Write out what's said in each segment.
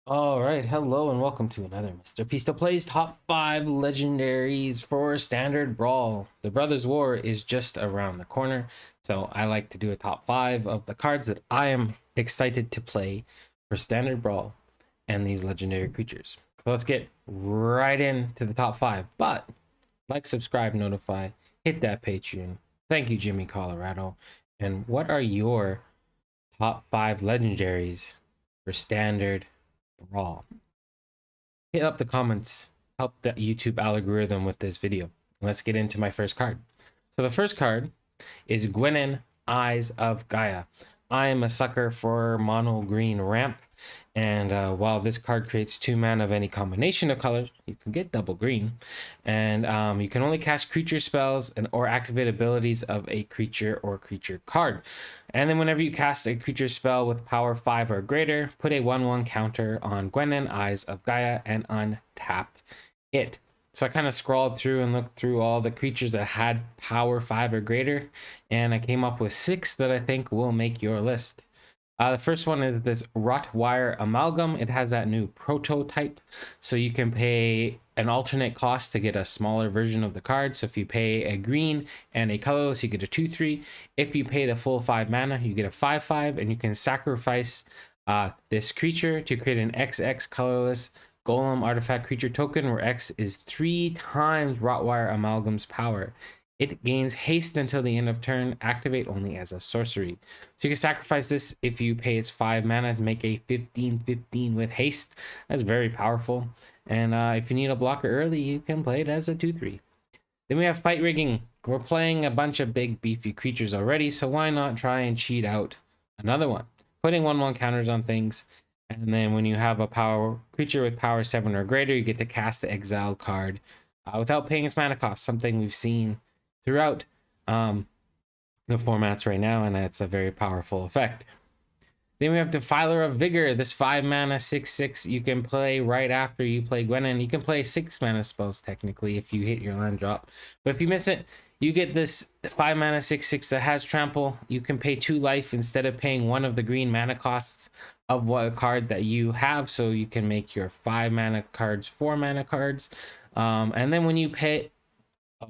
All right, hello and welcome to another Mr. Pisto Plays top 5 legendaries for Standard Brawl. The Brothers War is just around the corner, so I like to do a top 5 of the cards that I am excited to play for Standard Brawl and these legendary creatures. So let's get right into the top 5, but like, subscribe, notify, hit that Patreon. Thank you, Jimmy Colorado. And what are your top 5 legendaries for Standard Brawl? Hit up the comments, help the YouTube algorithm with this video. Let's get into my first card. So the first card is Gwenin, Eyes of Gaia. I am a sucker for mono green ramp, and while this card creates 2 mana of any combination of colors, you can get double green, and you can only cast creature spells or activate abilities of a creature or creature card. And then whenever you cast a creature spell with power 5 or greater, put a 1/1 counter on Gwenin, Eyes of Gaia, and untap it. So I kind of scrolled through and looked through all the creatures that had power 5 or greater, and I came up with 6 that I think will make your list. The first one is this Rottweiler Amalgam. It has that new prototype, so you can pay an alternate cost to get a smaller version of the card. So if you pay a green and a colorless, you get a 2/3. If you pay the full 5 mana, you get a 5/5, and you can sacrifice this creature to create an XX colorless Golem artifact creature token, where X is 3 times Rottweiler Amalgam's power. It gains haste until the end of turn, activate only as a sorcery. So you can sacrifice this if you pay its 5 mana to make a 15/15 with haste. That's very powerful. And if you need a blocker early, you can play it as a 2/3. Then we have Fight Rigging. We're playing a bunch of big beefy creatures already, so why not try and cheat out another one? Putting 1/1 counters on things. And then when you have a power creature with power 7 or greater, you get to cast the exiled card without paying its mana cost, something we've seen throughout the formats right now, and it's a very powerful effect. Then we have Defiler of Vigor. This 5 mana 6/6 you can play right after you play Gwenin. You can play 6 mana spells technically if you hit your land drop, but if you miss it, you get this 5 mana 6/6 that has trample. You can pay 2 life instead of paying 1 of the green mana costs of what card that you have, so you can make your 5 mana cards 4 mana cards. And then when you pay,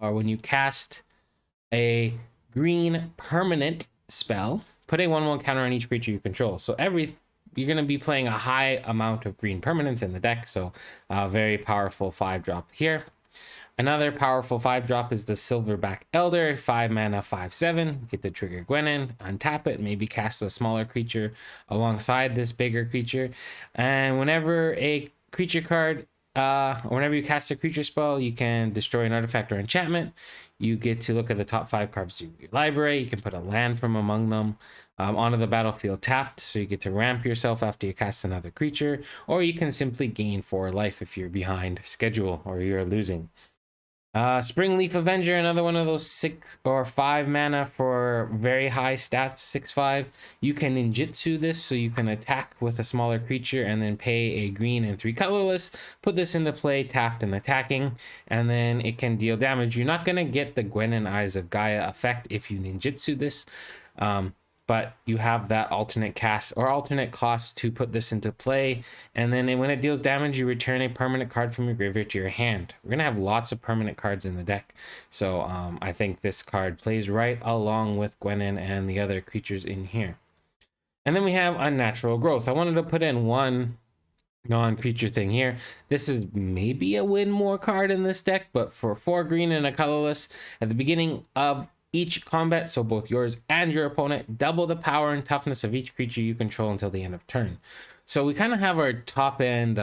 or when you cast a green permanent spell, put a 1/1 counter on each creature you control. So you're going to be playing a high amount of green permanents in the deck, so a very powerful 5-drop here. Another powerful 5-drop is the Silverback Elder, 5 mana 5/7. Get the trigger Gwenin, untap it, maybe cast a smaller creature alongside this bigger creature. And whenever a creature card, whenever you cast a creature spell, you can destroy an artifact or enchantment. You get to look at the top 5 cards of your library. You can put a land from among them onto the battlefield tapped, so you get to ramp yourself after you cast another creature, or you can simply gain 4 life if you're behind schedule or you're losing. Springleaf Avenger, another one of those 6 or 5 mana for very high stats, 6/5. You can ninjutsu this, so you can attack with a smaller creature and then pay a green and 3 colorless. Put this into play, tapped and attacking, and then it can deal damage. You're not going to get the Gwenin Eyes of Gaia effect if you ninjutsu this. But you have that alternate cast or alternate cost to put this into play. And then when it deals damage, you return a permanent card from your graveyard to your hand. We're going to have lots of permanent cards in the deck. So I think this card plays right along with Gwenin and the other creatures in here. And then we have Unnatural Growth. I wanted to put in one non-creature thing here. This is maybe a win more card in this deck, but for 4 green and a colorless, at the beginning of each combat, so both yours and your opponent, double the power and toughness of each creature you control until the end of turn. So we kind of have our top end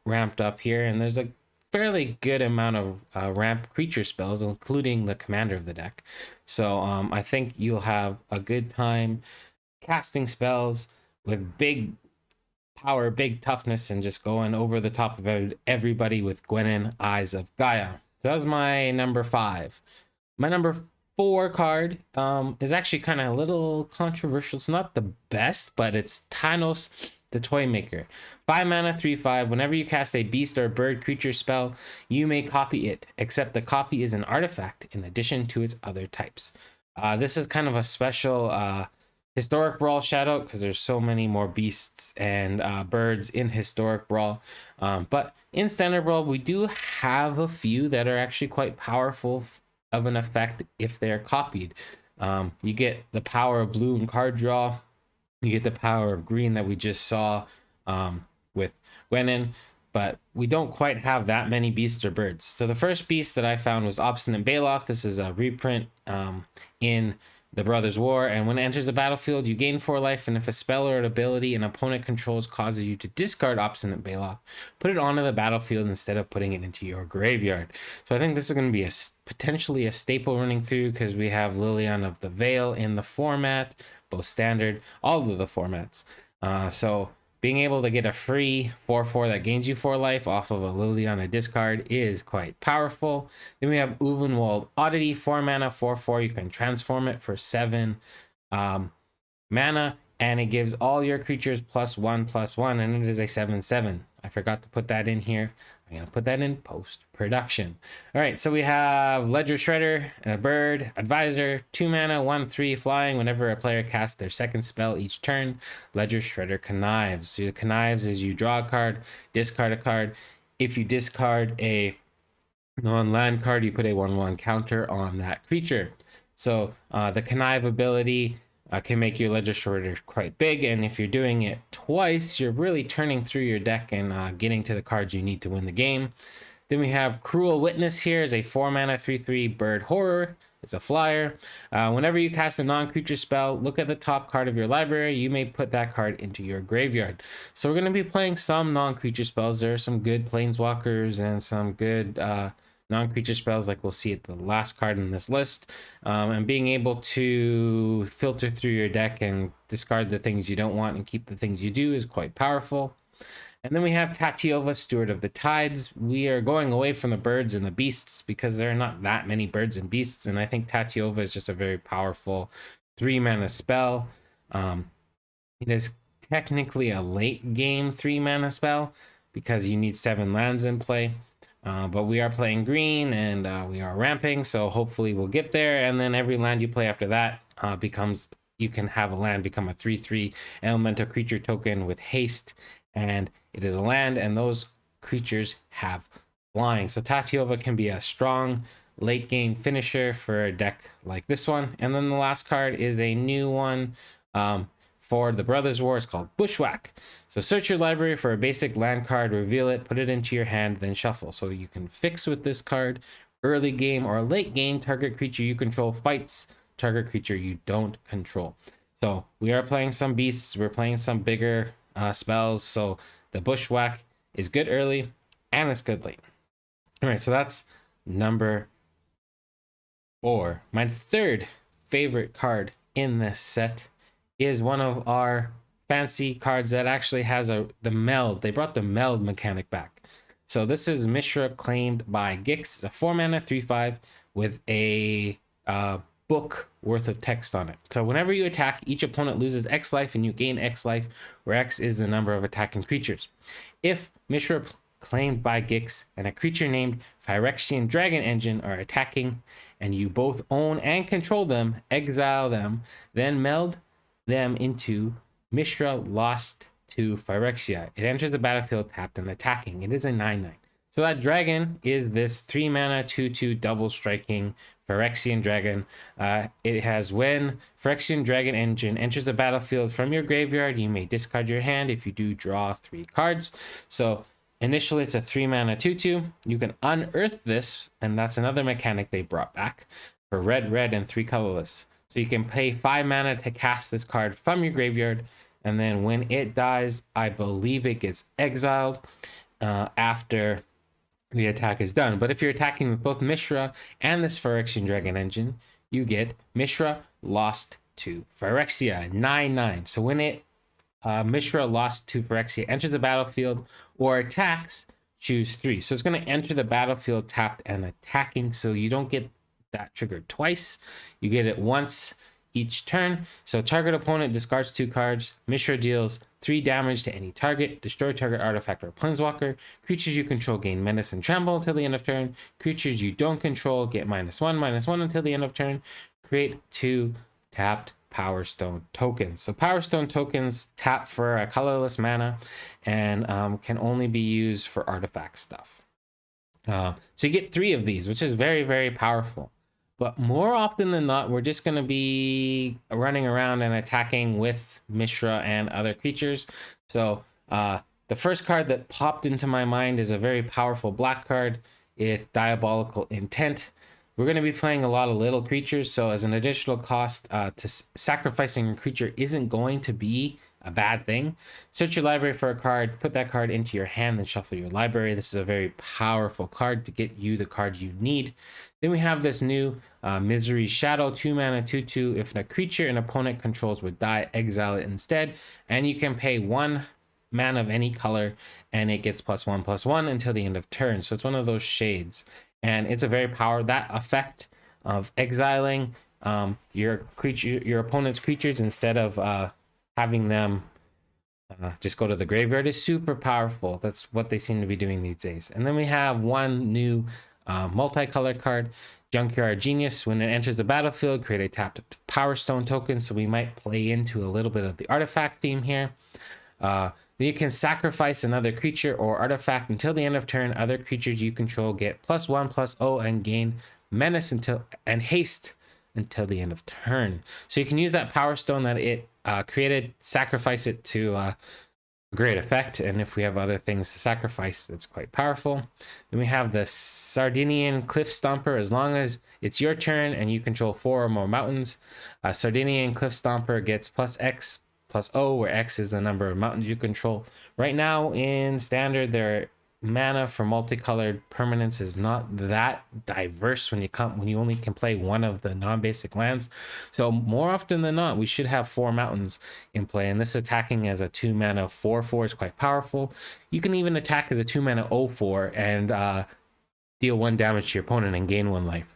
ramped up here, and there's a fairly good amount of ramp creature spells, including the commander of the deck. So I think you'll have a good time casting spells with big power, big toughness, and just going over the top of everybody with Gwenin, Eyes of Gaia. So that's my number 5. My number 4 card is actually kind of a little controversial. It's not the best, but it's Thanos the Toy Maker. 5 mana 3/5. Whenever you cast a beast or bird creature spell, you may copy it, except the copy is an artifact in addition to its other types. This is kind of a special Historic Brawl shout out because there's so many more beasts and birds in Historic Brawl. But in Standard Brawl, we do have a few that are actually quite powerful of an effect if they're copied. You get the power of blue and card draw. You get the power of green that we just saw with Gwenin, but we don't quite have that many beasts or birds. So the first beast that I found was Obstinate Baloth. This is a reprint in the Brothers War, and when it enters the battlefield, you gain 4 life, and if a spell or an ability an opponent controls causes you to discard Obstinate Baloth, put it onto the battlefield instead of putting it into your graveyard. So I think this is going to be potentially a staple running through because we have Lilian of the Veil in the format, both standard, all of the formats. So being able to get a free 4/4 that gains you 4 life off of a Lilian a discard is quite powerful. Then we have Uvenwald Oddity, 4 mana, 4/4. You can transform it for 7 mana, and it gives all your creatures +1/+1, and it is a 7/7. I forgot to put that in here. I'm going to put that in post-production. All right, so we have Ledger Shredder, a bird, advisor, 2 mana, 1/3 flying. Whenever a player casts their second spell each turn, Ledger Shredder connives. So the connives is you draw a card, discard a card. If you discard a non-land card, you put a 1/1 counter on that creature. So the connive ability can make your Ledger Shredder quite big, and if you're doing it twice, you're really turning through your deck and getting to the cards you need to win the game. Then we have Cruel Witness here, is a 4 mana 3/3 bird horror. It's a flyer. Whenever you cast a non-creature spell, look at the top card of your library. You may put that card into your graveyard. So we're going to be playing some non-creature spells. There are some good planeswalkers and some good non-creature spells like we'll see at the last card in this list, and being able to filter through your deck and discard the things you don't want and keep the things you do is quite powerful. And then we have Tatiova, Steward of the Tides. We are going away from the birds and the beasts because there are not that many birds and beasts, and I think Tatiova is just a very powerful 3 mana spell. It is technically a late game 3 mana spell because you need 7 lands in play. But we are playing green and we are ramping, so hopefully we'll get there. And then every land you play after that becomes, you can have a land become a 3/3 elemental creature token with haste, and it is a land, and those creatures have flying. So Tatiova can be a strong late game finisher for a deck like this one. And then the last card is a new one for the Brothers War. It's called Bushwhack. So search your library for a basic land card, reveal it, put it into your hand, then shuffle. So you can fix with this card early game or late game. Target creature you control fights target creature you don't control. So we are playing some beasts. We're playing some bigger spells. So the Bushwhack is good early and it's good late. All right, so that's number 4. My third favorite card in this set is one of our fancy cards that actually has the meld. They brought the meld mechanic back. So this is Mishra Claimed by Gix. It's a 4 mana 3/5 with a book worth of text on it. So whenever you attack, each opponent loses X life and you gain X life, where X is the number of attacking creatures. If Mishra Claimed by Gix and a creature named Phyrexian Dragon Engine are attacking and you both own and control them, exile them, then meld them into Mishra Lost to Phyrexia. It enters the battlefield tapped and attacking. It is a 9/9. So that dragon is this 3 mana 2/2 double striking Phyrexian dragon. It has when Phyrexian Dragon Engine enters the battlefield from your graveyard, you may discard your hand. If you do, draw 3 cards. So initially it's a 3 mana 2/2. You can unearth this, and that's another mechanic they brought back for red, and 3 colorless. So you can pay 5 mana to cast this card from your graveyard, and then when it dies, I believe it gets exiled after the attack is done. But if you're attacking with both Mishra and this Phyrexian Dragon Engine, you get Mishra Lost to Phyrexia, 9/9. So when it Mishra Lost to Phyrexia enters the battlefield or attacks, choose 3. So it's going to enter the battlefield tapped and attacking, so you don't get that triggered twice. You get it once each turn. So target opponent discards 2 cards. Mishra deals 3 damage to any target. Destroy target artifact or planeswalker. Creatures you control gain menace and tremble until the end of turn. Creatures you don't control get -1/-1 until the end of turn. Create 2 tapped Power Stone tokens. So Power Stone tokens tap for a colorless mana and can only be used for artifact stuff. So you get 3 of these, which is very, very powerful. But more often than not, we're just going to be running around and attacking with Mishra and other creatures. So the first card that popped into my mind is a very powerful black card. It's Diabolical Intent. We're going to be playing a lot of little creatures, so as an additional cost, sacrificing a creature isn't going to be a bad thing. Search your library for a card, put that card into your hand, then shuffle your library. This is a very powerful card to get you the card you need. Then we have this new Misery Shadow, 2 mana, 2/2. If a creature an opponent controls would die, exile it instead. And you can pay 1 mana of any color, and it gets +1/+1 until the end of turn. So it's one of those shades. And it's a very powerful, that effect of exiling your opponent's creatures instead of having them just go to the graveyard is super powerful. That's what they seem to be doing these days. And then we have one new multicolor card, Junkyard Genius. When it enters the battlefield, create a tapped Power Stone token. So we might play into a little bit of the artifact theme here. You can sacrifice another creature or artifact until the end of turn. Other creatures you control get +1/+0 and gain menace and haste until the end of turn. So you can use that Power Stone that it created, sacrifice it to great effect. And if we have other things to sacrifice, that's quite powerful. Then we have the Sardinian Cliff Stomper. As long as it's your turn and you control 4 or more mountains, Sardinian Cliff Stomper gets +X/+0, where X is the number of mountains you control. Right now in standard, their mana for multicolored permanents is not that diverse when you only can play one of the non-basic lands. So more often than not, we should have 4 mountains in play, and this attacking as a 2 mana 4/4 is quite powerful. You can even attack as a 2 mana 0/4 and deal 1 damage to your opponent and gain 1 life.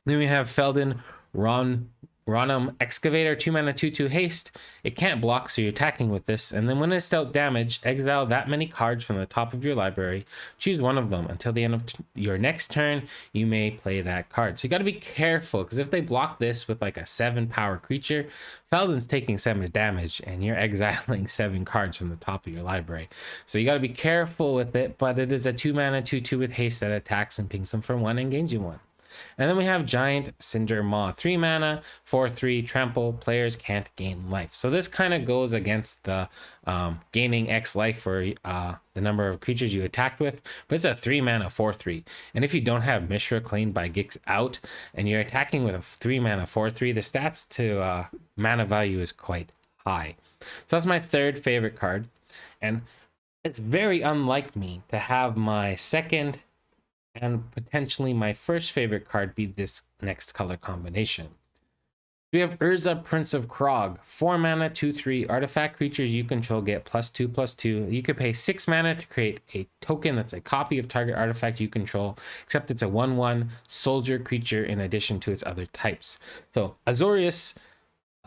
Then we have Feldon Ronum Excavator, 2 mana 2/2 haste. It can't block, so you're attacking with this. And then when it's dealt damage, exile that many cards from the top of your library. Choose one of them. Until the end of your next turn, you may play that card. So you got to be careful, because if they block this with like a 7 power creature, Feldon's taking 7 damage, and you're exiling 7 cards from the top of your library. So you got to be careful with it, but it is a 2 mana 2/2 with haste that attacks and pings them for 1 and gains you 1. And then we have Giant Cinder Maw, 3 mana, 4/3, trample. Players can't gain life. So this kind of goes against the gaining X life for the number of creatures you attacked with, but it's a 3 mana, 4/3. And if you don't have Mishra claimed by Gix out, and you're attacking with a 3 mana, 4/3, the stats to mana value is quite high. So that's my 3rd favorite card. And it's very unlike me to have my 2nd and potentially my 1st favorite card be this next color combination. We have Urza, Prince of Krog, 4 mana, 2/3. Artifact creatures you control get +2/+2. You could pay 6 mana to create a token that's a copy of target artifact you control, except it's a 1/1 soldier creature in addition to its other types. So Azorius,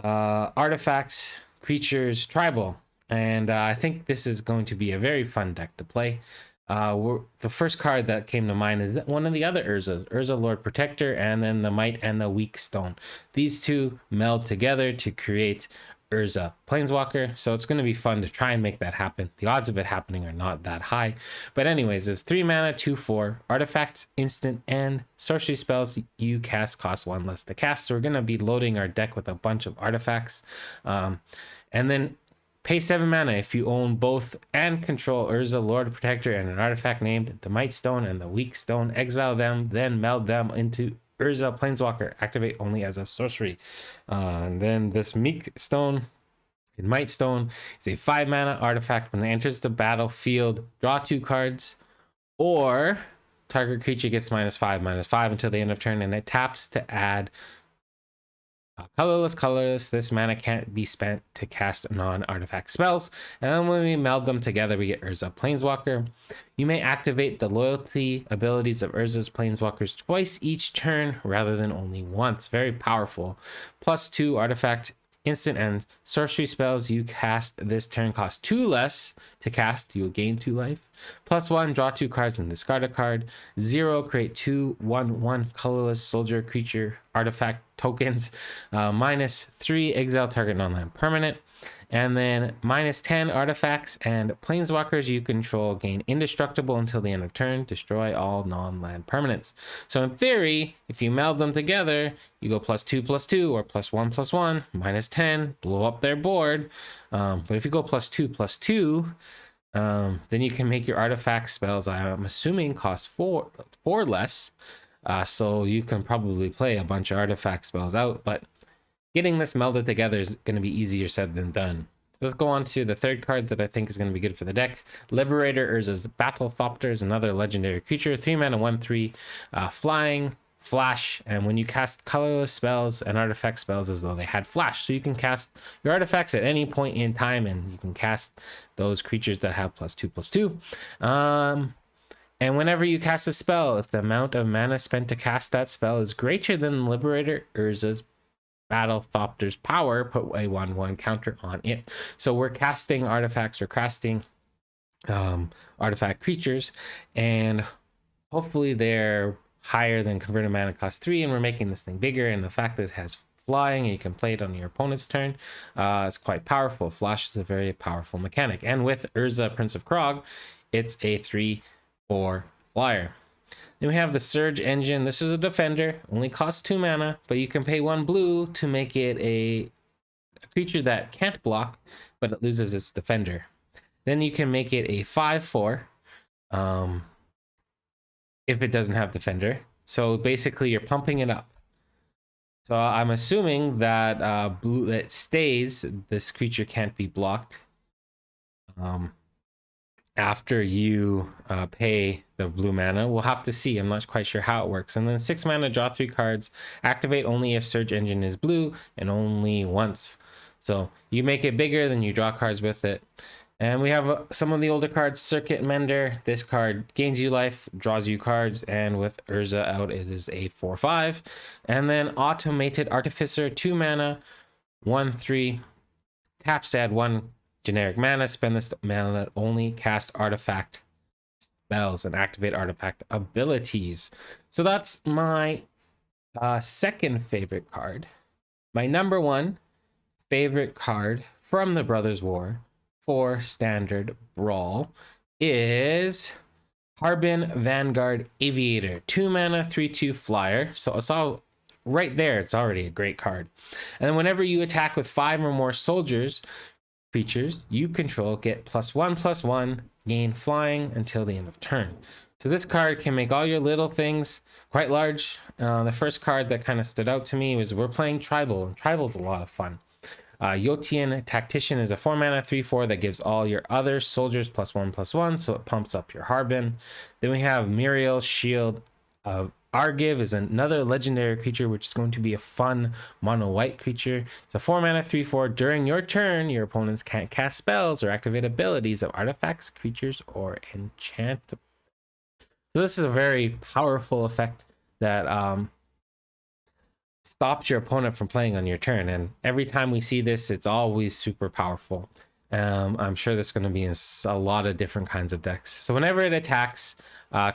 artifacts, creatures, tribal. And I think this is going to be a very fun deck to play. The first card that came to mind is one of the other Urzas, Urza Lord Protector, and then the Might and the Weak Stone. These two meld together to create Urza Planeswalker, so it's going to be fun to try and make that happen. The odds of it happening are not that high, but anyways, it's 3 mana, 2/4, artifacts, instant, and sorcery spells you cast cost 1 less to cast. So we're going to be loading our deck with a bunch of artifacts, and then pay 7 mana if you own both and control Urza Lord Protector and an artifact named the Might Stone and the Weak Stone. Exile them, then meld them into Urza Planeswalker. Activate only as a sorcery. And then this Meek Stone and Might Stone is a 5 mana artifact. When it enters the battlefield, draw 2 cards, or target creature gets -5/-5 until the end of turn, and it taps to add colorless. This mana can't be spent to cast non-artifact spells. And then when we meld them together, we get Urza Planeswalker. You may activate the loyalty abilities of Urza's Planeswalkers twice each turn rather than only once. Very powerful. +2 artifact instant and sorcery spells you cast this turn cost 2 less to cast. You'll gain 2 life. +1, draw 2 cards and discard a card. 0, create 2 1/1 colorless soldier creature artifact tokens. -3, exile target non-land permanent. And then -10, artifacts and planeswalkers you control gain indestructible until the end of turn. Destroy all non-land permanents. So in theory, if you meld them together, you go +2/+2 or +1/+1, -10, blow up their board. But if you go +2/+2, then you can make your artifact spells, I'm assuming, cost 4 less. So you can probably play a bunch of artifact spells out, but getting this melded together is going to be easier said than done. So let's go on to the third card that I think is going to be good for the deck. Liberator Urza's Battlethopter is another legendary creature. 3 mana, 1/3, flying, flash, and when you cast colorless spells and artifact spells as though they had flash. So you can cast your artifacts at any point in time, and you can cast those creatures that have +2/+2. And whenever you cast a spell, if the amount of mana spent to cast that spell is greater than Liberator Urza's Battlethopter's power, put a 1/1 counter on it. So we're casting artifacts, or casting artifact creatures, and hopefully they're higher than converted mana cost 3, and we're making this thing bigger. And the fact that it has flying and you can play it on your opponent's turn, it's quite powerful. Flash is a very powerful mechanic, and with Urza, Prince of Krog, it's a 3/4 flyer. Then we have the Surge Engine. This is a defender, only costs 2 mana, but you can pay 1 blue to make it a creature that can't block, but it loses its defender. Then you can make it a 5/4 if it doesn't have defender. So basically you're pumping it up. So I'm assuming that blue that stays, this creature can't be blocked after you pay the blue mana. We'll have to see. I'm not quite sure how it works. And then 6 mana, draw 3 cards, activate only if Surge Engine is blue, and only once. So you make it bigger, then you draw cards with it. And we have some of the older cards. Circuit Mender. This card gains you life, draws you cards, and with Urza out, it is a 4/5. And then Automated Artificer, 2 mana, 1/3, taps, add 1 generic mana, spend this mana only, cast artifact spells and activate artifact abilities. So that's my second favorite card. My number 1 favorite card from the Brothers War for Standard Brawl is Harbin Vanguard Aviator. 2 mana, 3/2 flyer. So it's all right there. It's already a great card. And then whenever you attack with 5 or more soldiers, creatures you control get +1/+1, gain flying until the end of turn. So this card can make all your little things quite large. The first card that kind of stood out to me was we're playing Tribal, and Tribal's a lot of fun. Yotian Tactician is a 4 mana 3/4 that gives all your other soldiers +1/+1, so it pumps up your Harbin. Then we have Muriel's Shield of Argive is another legendary creature, which is going to be a fun mono white creature. It's a 4 mana 3/4. During your turn, your opponents can't cast spells or activate abilities of artifacts, creatures, or enchantments. So this is a very powerful effect that stops your opponent from playing on your turn. And every time we see this, it's always super powerful. I'm sure that's going to be in a lot of different kinds of decks. So whenever it attacks,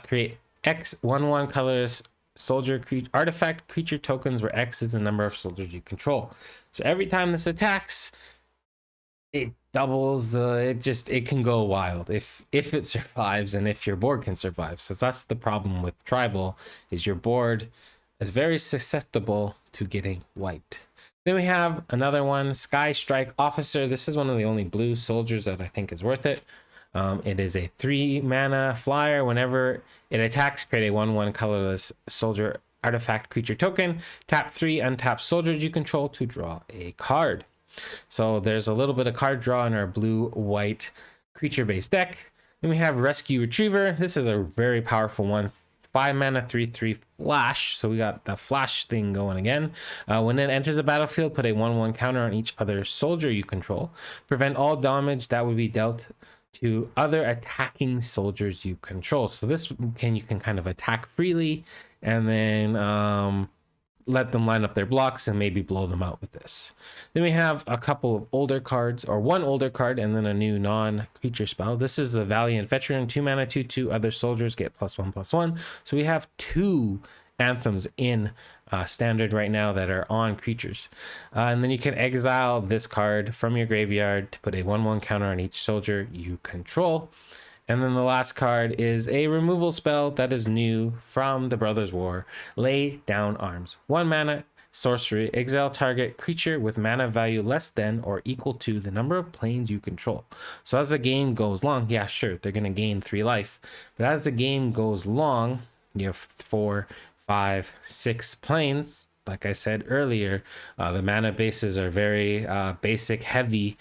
create X 1/1 colorless soldier artifact creature tokens, where X is the number of soldiers you control. So every time this attacks, it doubles it can go wild if it survives, and if your board can survive. So that's the problem with Tribal, is your board is very susceptible to getting wiped. Then we have another one, Sky Strike Officer. This is one of the only blue soldiers that I think is worth it. It is a 3 mana flyer. Whenever it attacks, create a 1/1 colorless soldier artifact creature token. Tap 3 untap soldiers you control to draw a card. So there's a little bit of card draw in our blue-white creature-based deck. Then we have Rescue Retriever. This is a very powerful one. 5 mana 3/3 flash. So we got the flash thing going again. When it enters the battlefield, put a 1/1 counter on each other soldier you control. Prevent all damage that would be dealt to other attacking soldiers you control. So this you can kind of attack freely, and then let them line up their blocks and maybe blow them out with this. Then we have a couple of older cards, or one older card and then a new non-creature spell. This is the Valiant Veteran, 2 mana, 2/2. Other soldiers get +1/+1. So we have 2 anthems in standard right now that are on creatures. And then you can exile this card from your graveyard to put a 1/1 counter on each soldier you control. And then the last card is a removal spell that is new from the Brothers War. Lay Down Arms. 1 mana, sorcery. Exile target creature with mana value less than or equal to the number of planes you control. So as the game goes long, yeah, sure, they're going to gain 3 life. But as the game goes long, you have 4, 5, 6 planes. Like I said earlier, the mana bases are very basic heavy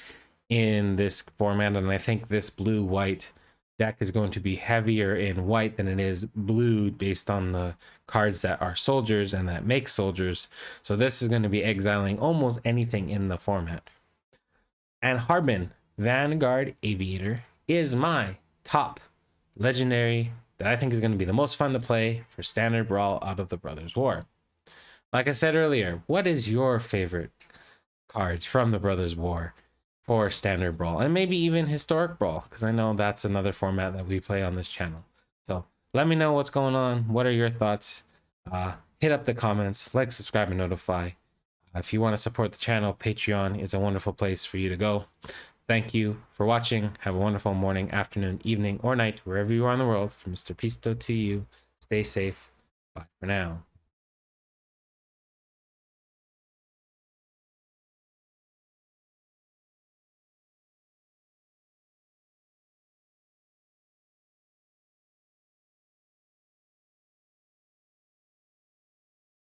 in this format. And I think this blue-white deck is going to be heavier in white than it is blue based on the cards that are soldiers and that make soldiers. So this is going to be exiling almost anything in the format. And Harbin Vanguard Aviator is my top legendary that I think is going to be the most fun to play for standard Brawl out of the Brothers War. Like I said earlier, what is your favorite cards from the Brothers War for standard Brawl, and maybe even historic Brawl, because I know that's another format that we play on this channel. So let me know what's going on. What are your thoughts? Hit up the comments, like, subscribe, and notify. If you want to support the channel, Patreon is a wonderful place for you to go. Thank you for watching. Have a wonderful morning, afternoon, evening, or night, wherever you are in the world. From Mr. Pisto to you, stay safe. Bye for now.